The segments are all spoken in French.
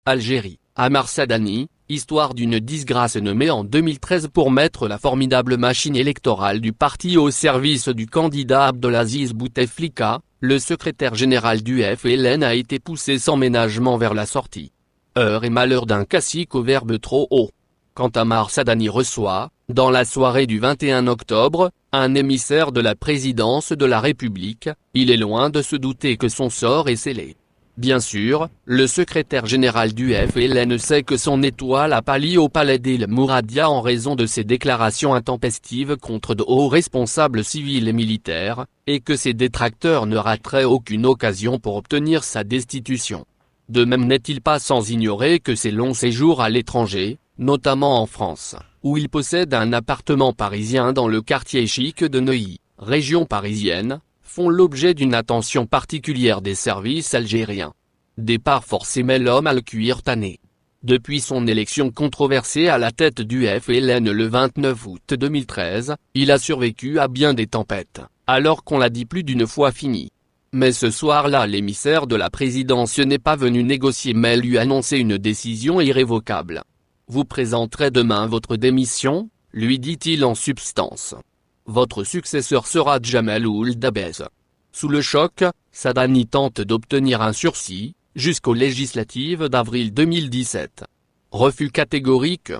Algérie, Ammar Sadani, histoire d'une disgrâce nommée en 2013 pour mettre la formidable machine électorale du parti au service du candidat Abdelaziz Bouteflika, le secrétaire général du FLN a été poussé sans ménagement vers la sortie. Heure et malheur d'un cacique au verbe trop haut. Quand Ammar Sadani reçoit, dans la soirée du 21 octobre, un émissaire de la présidence de la République, il est loin de se douter que son sort est scellé. Bien sûr, le secrétaire général du FLN sait que son étoile a pâli au palais d'El Mouradia en raison de ses déclarations intempestives contre de hauts responsables civils et militaires, et que ses détracteurs ne rateraient aucune occasion pour obtenir sa destitution. De même n'est-il pas sans ignorer que ses longs séjours à l'étranger, notamment en France, où il possède un appartement parisien dans le quartier chic de Neuilly, région parisienne, font l'objet d'une attention particulière des services algériens. Départ forcé mais l'homme a le cuir tanné. Depuis son élection controversée à la tête du FLN le 29 août 2013, il a survécu à bien des tempêtes, alors qu'on l'a dit plus d'une fois fini. Mais ce soir-là l'émissaire de la présidence n'est pas venu négocier mais lui annoncer une décision irrévocable. Vous présenterez demain votre démission, lui dit-il en substance. Votre successeur sera Djamel Ould Dabez. Sous le choc, Sadani tente d'obtenir un sursis, jusqu'aux législatives d'avril 2017. Refus catégorique.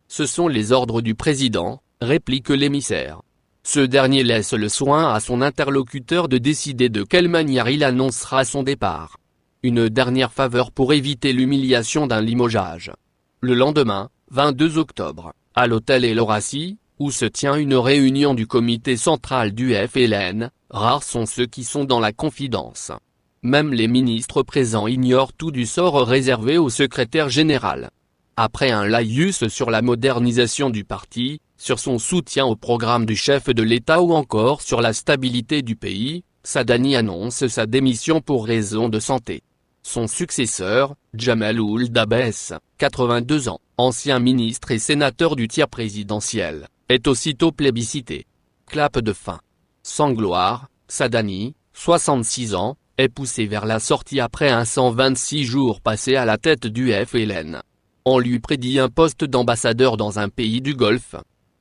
Ce sont les ordres du président, réplique l'émissaire. Ce dernier laisse le soin à son interlocuteur de décider de quelle manière il annoncera son départ. Une dernière faveur pour éviter l'humiliation d'un limogeage. Le lendemain, 22 octobre, à l'hôtel El Horaci, où se tient une réunion du comité central du FLN, rares sont ceux qui sont dans la confidence. Même les ministres présents ignorent tout du sort réservé au secrétaire général. Après un laïus sur la modernisation du parti, sur son soutien au programme du chef de l'État ou encore sur la stabilité du pays, Sadani annonce sa démission pour raison de santé. Son successeur, Djamel Ould Dabez, 82 ans, ancien ministre et sénateur du tiers présidentiel, est aussitôt plébiscité. Clap de fin. Sans gloire, Sadani, 66 ans, est poussé vers la sortie après un 126 jours passés à la tête du FLN. On lui prédit un poste d'ambassadeur dans un pays du Golfe.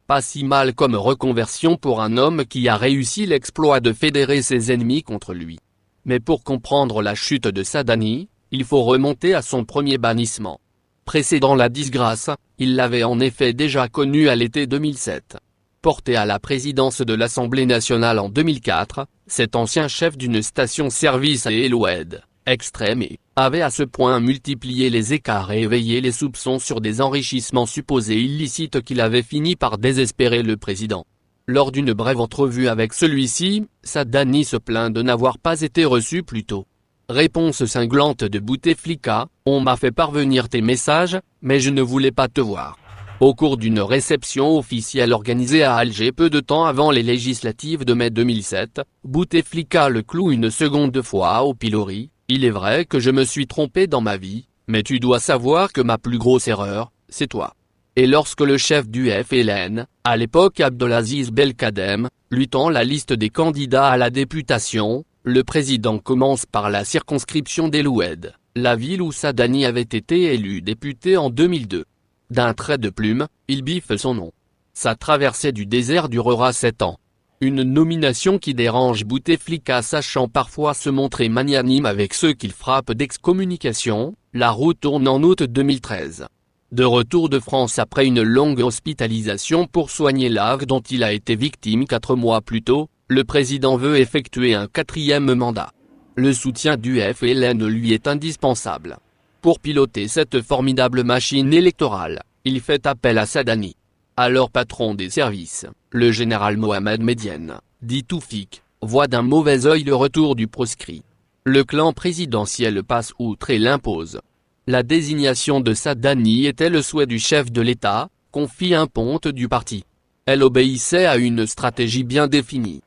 Pas si mal comme reconversion pour un homme qui a réussi l'exploit de fédérer ses ennemis contre lui. Mais pour comprendre la chute de Sadani, il faut remonter à son premier bannissement. Précédant la disgrâce, il l'avait en effet déjà connu à l'été 2007. Porté à la présidence de l'Assemblée nationale en 2004, cet ancien chef d'une station-service à El Oued, extrême et, avait à ce point multiplié les écarts et éveillé les soupçons sur des enrichissements supposés illicites qu'il avait fini par désespérer le président. Lors d'une brève entrevue avec celui-ci, Sadani se plaint de n'avoir pas été reçu plus tôt. Réponse cinglante de Bouteflika, on m'a fait parvenir tes messages, mais je ne voulais pas te voir. Au cours d'une réception officielle organisée à Alger peu de temps avant les législatives de mai 2007, Bouteflika le cloue une seconde fois au pilori. Il est vrai que je me suis trompé dans ma vie, mais tu dois savoir que ma plus grosse erreur, c'est toi. Et lorsque le chef du FLN, à l'époque Abdelaziz Belkadem, lui tend la liste des candidats à la députation, le président commence par la circonscription d'El Oued, la ville où Sadani avait été élu député en 2002. D'un trait de plume, il biffe son nom. Sa traversée du désert durera 7 ans. Une nomination qui dérange Bouteflika sachant parfois se montrer magnanime avec ceux qu'il frappe d'excommunication, la roue tourne en août 2013. De retour de France après une longue hospitalisation pour soigner l'AVC dont il a été victime 4 mois plus tôt, le président veut effectuer un 4e mandat. Le soutien du FLN lui est indispensable. Pour piloter cette formidable machine électorale, il fait appel à Sadani. Alors patron des services, le général Mohamed Medienne, dit Toufik, voit d'un mauvais œil le retour du proscrit. Le clan présidentiel passe outre et l'impose. La désignation de Sadani était le souhait du chef de l'État, confie un ponte du parti. Elle obéissait à une stratégie bien définie.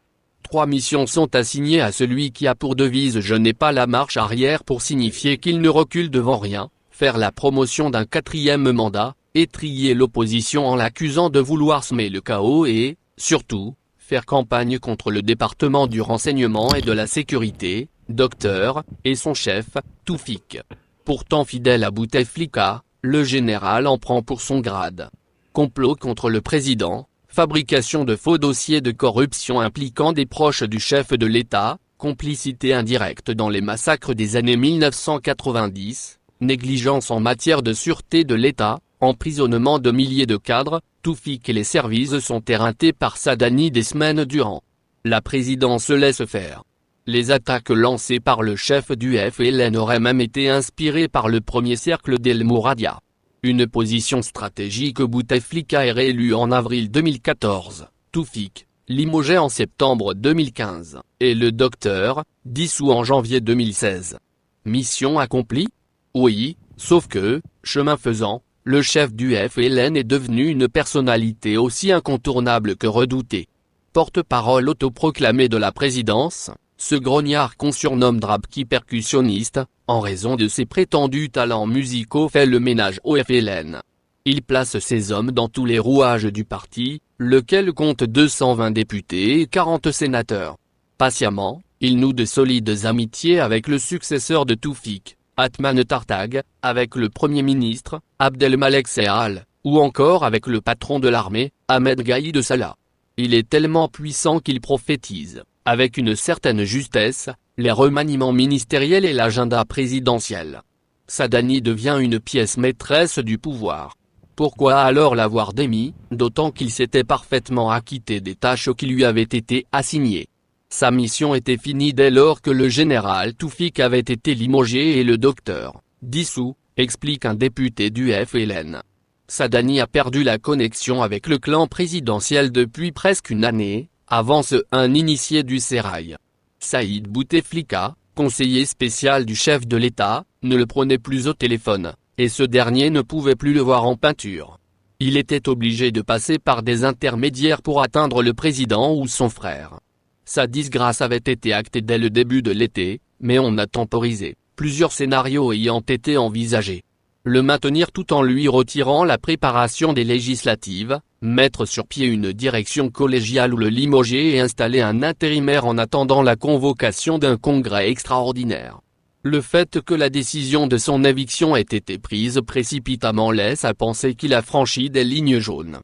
3 missions sont assignées à celui qui a pour devise « Je n'ai pas la marche arrière » pour signifier qu'il ne recule devant rien, faire la promotion d'un 4e mandat, étriller l'opposition en l'accusant de vouloir semer le chaos et, surtout, faire campagne contre le département du renseignement et de la sécurité, Docteur, et son chef, Toufik. Pourtant fidèle à Bouteflika, le général en prend pour son grade. Complot contre le président, fabrication de faux dossiers de corruption impliquant des proches du chef de l'État, complicité indirecte dans les massacres des années 1990, négligence en matière de sûreté de l'État, emprisonnement de milliers de cadres, Toufik et les services sont éreintés par Sadani des semaines durant. La présidence laisse faire. Les attaques lancées par le chef du FLN auraient même été inspirées par le premier cercle d'El Mouradia. Une position stratégique. Bouteflika est réélu en avril 2014, Toufik, limogé en septembre 2015, et le docteur, dissous en janvier 2016. Mission accomplie? Oui, sauf que, chemin faisant, le chef du FLN est devenu une personnalité aussi incontournable que redoutée. Porte-parole autoproclamé de la présidence, ce grognard qu'on surnomme Drabki percussionniste, en raison de ses prétendus talents musicaux fait le ménage au FLN. Il place ses hommes dans tous les rouages du parti, lequel compte 220 députés et 40 sénateurs. Patiemment, il noue de solides amitiés avec le successeur de Toufik, Atman Tartag, avec le Premier ministre, Abdelmalek Sehal, ou encore avec le patron de l'armée, Ahmed Gaïd Salah. Il est tellement puissant qu'il prophétise, avec une certaine justesse, les remaniements ministériels et l'agenda présidentiel. Sadani devient une pièce maîtresse du pouvoir. Pourquoi alors l'avoir démis, d'autant qu'il s'était parfaitement acquitté des tâches qui lui avaient été assignées. Sa mission était finie dès lors que le général Toufik avait été limogé et le docteur, dissous, explique un député du FLN. Sadani a perdu la connexion avec le clan présidentiel depuis presque une année, avance un initié du Sérail. Saïd Bouteflika, conseiller spécial du chef de l'État, ne le prenait plus au téléphone, et ce dernier ne pouvait plus le voir en peinture. Il était obligé de passer par des intermédiaires pour atteindre le président ou son frère. Sa disgrâce avait été actée dès le début de l'été, mais on a temporisé, plusieurs scénarios ayant été envisagés. Le maintenir tout en lui retirant la préparation des législatives, mettre sur pied une direction collégiale ou le limoger et installer un intérimaire en attendant la convocation d'un congrès extraordinaire. Le fait que la décision de son éviction ait été prise précipitamment laisse à penser qu'il a franchi des lignes jaunes.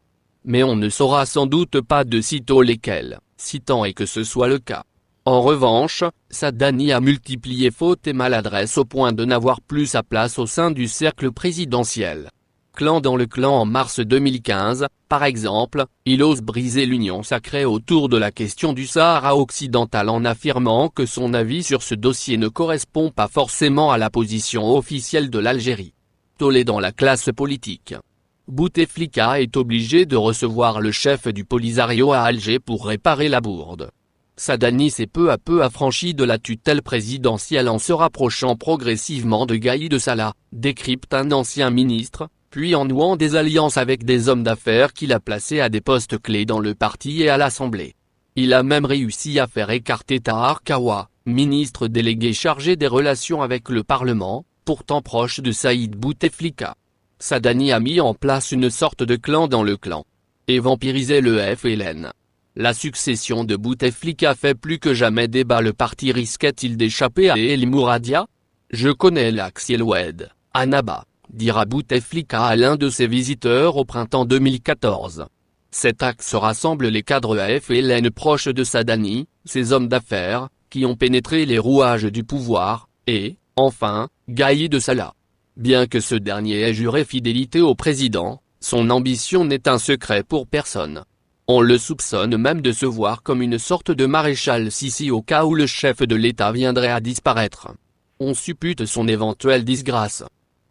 Mais on ne saura sans doute pas de sitôt lesquelles, si tant est que ce soit le cas. En revanche, Sadani a multiplié fautes et maladresses au point de n'avoir plus sa place au sein du cercle présidentiel. Clan dans le clan. En mars 2015, par exemple, il ose briser l'union sacrée autour de la question du Sahara occidental en affirmant que son avis sur ce dossier ne correspond pas forcément à la position officielle de l'Algérie. Tollé dans la classe politique. Bouteflika est obligé de recevoir le chef du Polisario à Alger pour réparer la bourde. Sadani s'est peu à peu affranchi de la tutelle présidentielle en se rapprochant progressivement de Gaïd Salah, décrypte un ancien ministre, puis en nouant des alliances avec des hommes d'affaires qu'il a placés à des postes clés dans le parti et à l'Assemblée. Il a même réussi à faire écarter Tahar Kawa, ministre délégué chargé des relations avec le Parlement, pourtant proche de Saïd Bouteflika. Sadani a mis en place une sorte de clan dans le clan. Et vampirisé le FLN. La succession de Bouteflika fait plus que jamais débat. Le parti risquait-il d'échapper à El Mouradia? Je connais l'axe Oued, Annaba, dira Bouteflika à l'un de ses visiteurs au printemps 2014. Cet axe rassemble les cadres FLN proches de Sadani, ses hommes d'affaires, qui ont pénétré les rouages du pouvoir, et, enfin, Gaïd Salah. Bien que ce dernier ait juré fidélité au président, son ambition n'est un secret pour personne. On le soupçonne même de se voir comme une sorte de maréchal Sissi au cas où le chef de l'État viendrait à disparaître. On suppute son éventuelle disgrâce.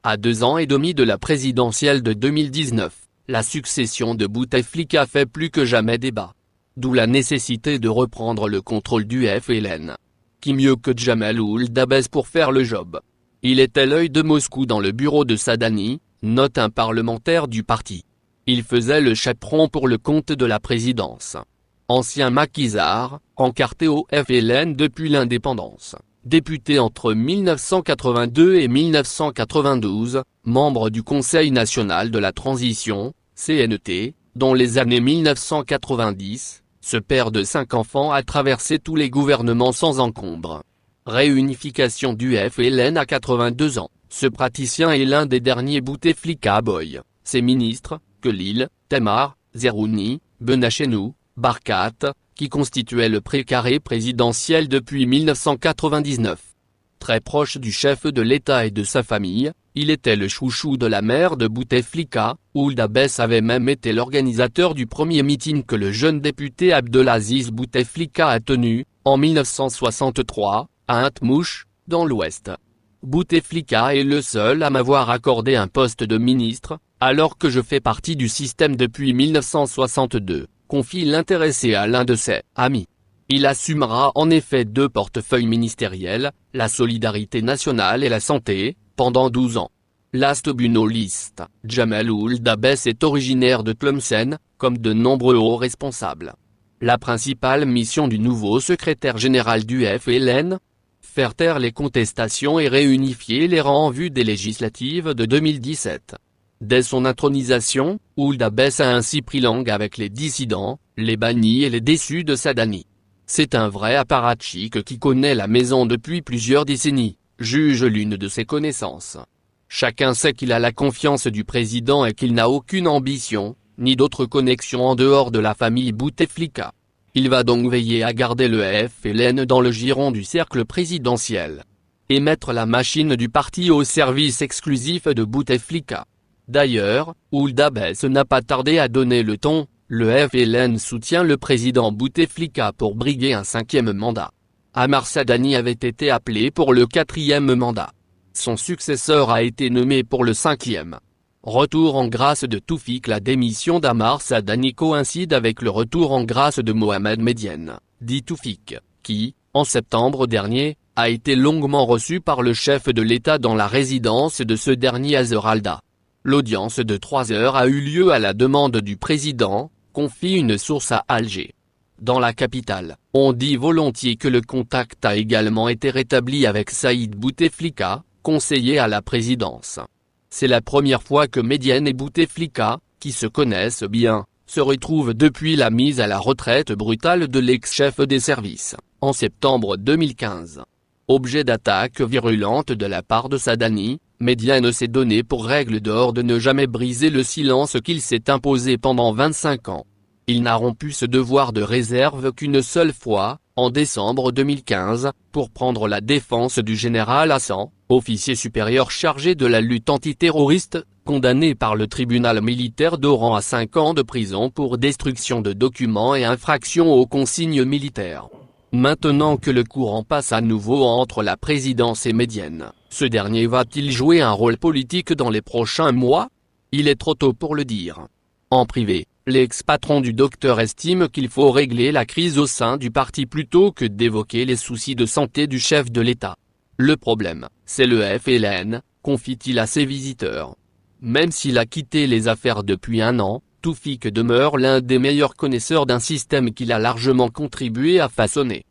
À 2 ans et demi de la présidentielle de 2019, la succession de Bouteflika fait plus que jamais débat. D'où la nécessité de reprendre le contrôle du FLN. Qui mieux que Djamel Ould Dabès pour faire le job? Il était l'œil de Moscou dans le bureau de Sadani, note un parlementaire du parti. Il faisait le chaperon pour le compte de la présidence. Ancien maquisard, encarté au FLN depuis l'indépendance, député entre 1982 et 1992, membre du Conseil national de la transition, CNT, dont les années 1990, ce père de 5 enfants a traversé tous les gouvernements sans encombre. Réunification du FLN à 82 ans. Ce praticien est l'un des derniers Bouteflika à Boy. Ses ministres, Khalil, Temar, Zerouni, Benachenou, Barkat, qui constituaient le précaré présidentiel depuis 1999. Très proche du chef de l'État et de sa famille, il était le chouchou de la mère de Bouteflika. Ould Abbès avait même été l'organisateur du premier meeting que le jeune député Abdelaziz Bouteflika a tenu, en 1963, à Intmouch, dans l'Ouest. Bouteflika est le seul à m'avoir accordé un poste de ministre, alors que je fais partie du système depuis 1962, confie l'intéressé à l'un de ses amis. Il assumera en effet 2 portefeuilles ministériels, la solidarité nationale et la santé, pendant 12 ans. L'astobunoliste, Jamal Ould Abbès est originaire de Tlemcen, comme de nombreux hauts responsables. La principale mission du nouveau secrétaire général du FLN ? Faire taire les contestations et réunifier les rangs en vue des législatives de 2017. Dès son intronisation, Ould Abbès a ainsi pris langue avec les dissidents, les bannis et les déçus de Sadani. C'est un vrai apparatchik qui connaît la maison depuis plusieurs décennies, juge l'une de ses connaissances. Chacun sait qu'il a la confiance du président et qu'il n'a aucune ambition, ni d'autres connexions en dehors de la famille Bouteflika. Il va donc veiller à garder le FLN dans le giron du cercle présidentiel. Et mettre la machine du parti au service exclusif de Bouteflika. D'ailleurs, Ould Abbès n'a pas tardé à donner le ton. Le FLN soutient le président Bouteflika pour briguer un 5e mandat. Ammar Sadani avait été appelé pour le 4e mandat. Son successeur a été nommé pour le 5e. Retour en grâce de Toufik. La démission d'Ammar Sadani coïncide avec le retour en grâce de Mohamed Medienne, dit Toufik, qui, en septembre dernier, a été longuement reçu par le chef de l'État dans la résidence de ce dernier à Zeralda. L'audience de 3 heures a eu lieu à la demande du président, confie une source à Alger. Dans la capitale, on dit volontiers que le contact a également été rétabli avec Saïd Bouteflika, conseiller à la présidence. C'est la première fois que Medienne et Bouteflika, qui se connaissent bien, se retrouvent depuis la mise à la retraite brutale de l'ex-chef des services, en septembre 2015. Objet d'attaque virulente de la part de Sadani, Medienne s'est donné pour règle d'or de ne jamais briser le silence qu'il s'est imposé pendant 25 ans. Il n'a rompu ce devoir de réserve qu'une seule fois, en décembre 2015, pour prendre la défense du général Hassan, officier supérieur chargé de la lutte antiterroriste, condamné par le tribunal militaire d'Oran à 5 ans de prison pour destruction de documents et infraction aux consignes militaires. Maintenant que le courant passe à nouveau entre la présidence et Medienne, ce dernier va-t-il jouer un rôle politique dans les prochains mois ? Il est trop tôt pour le dire. En privé, l'ex-patron du docteur estime qu'il faut régler la crise au sein du parti plutôt que d'évoquer les soucis de santé du chef de l'État. Le problème, c'est le FLN, confie-t-il à ses visiteurs. Même s'il a quitté les affaires depuis 1 an, Toufik demeure l'un des meilleurs connaisseurs d'un système qu'il a largement contribué à façonner.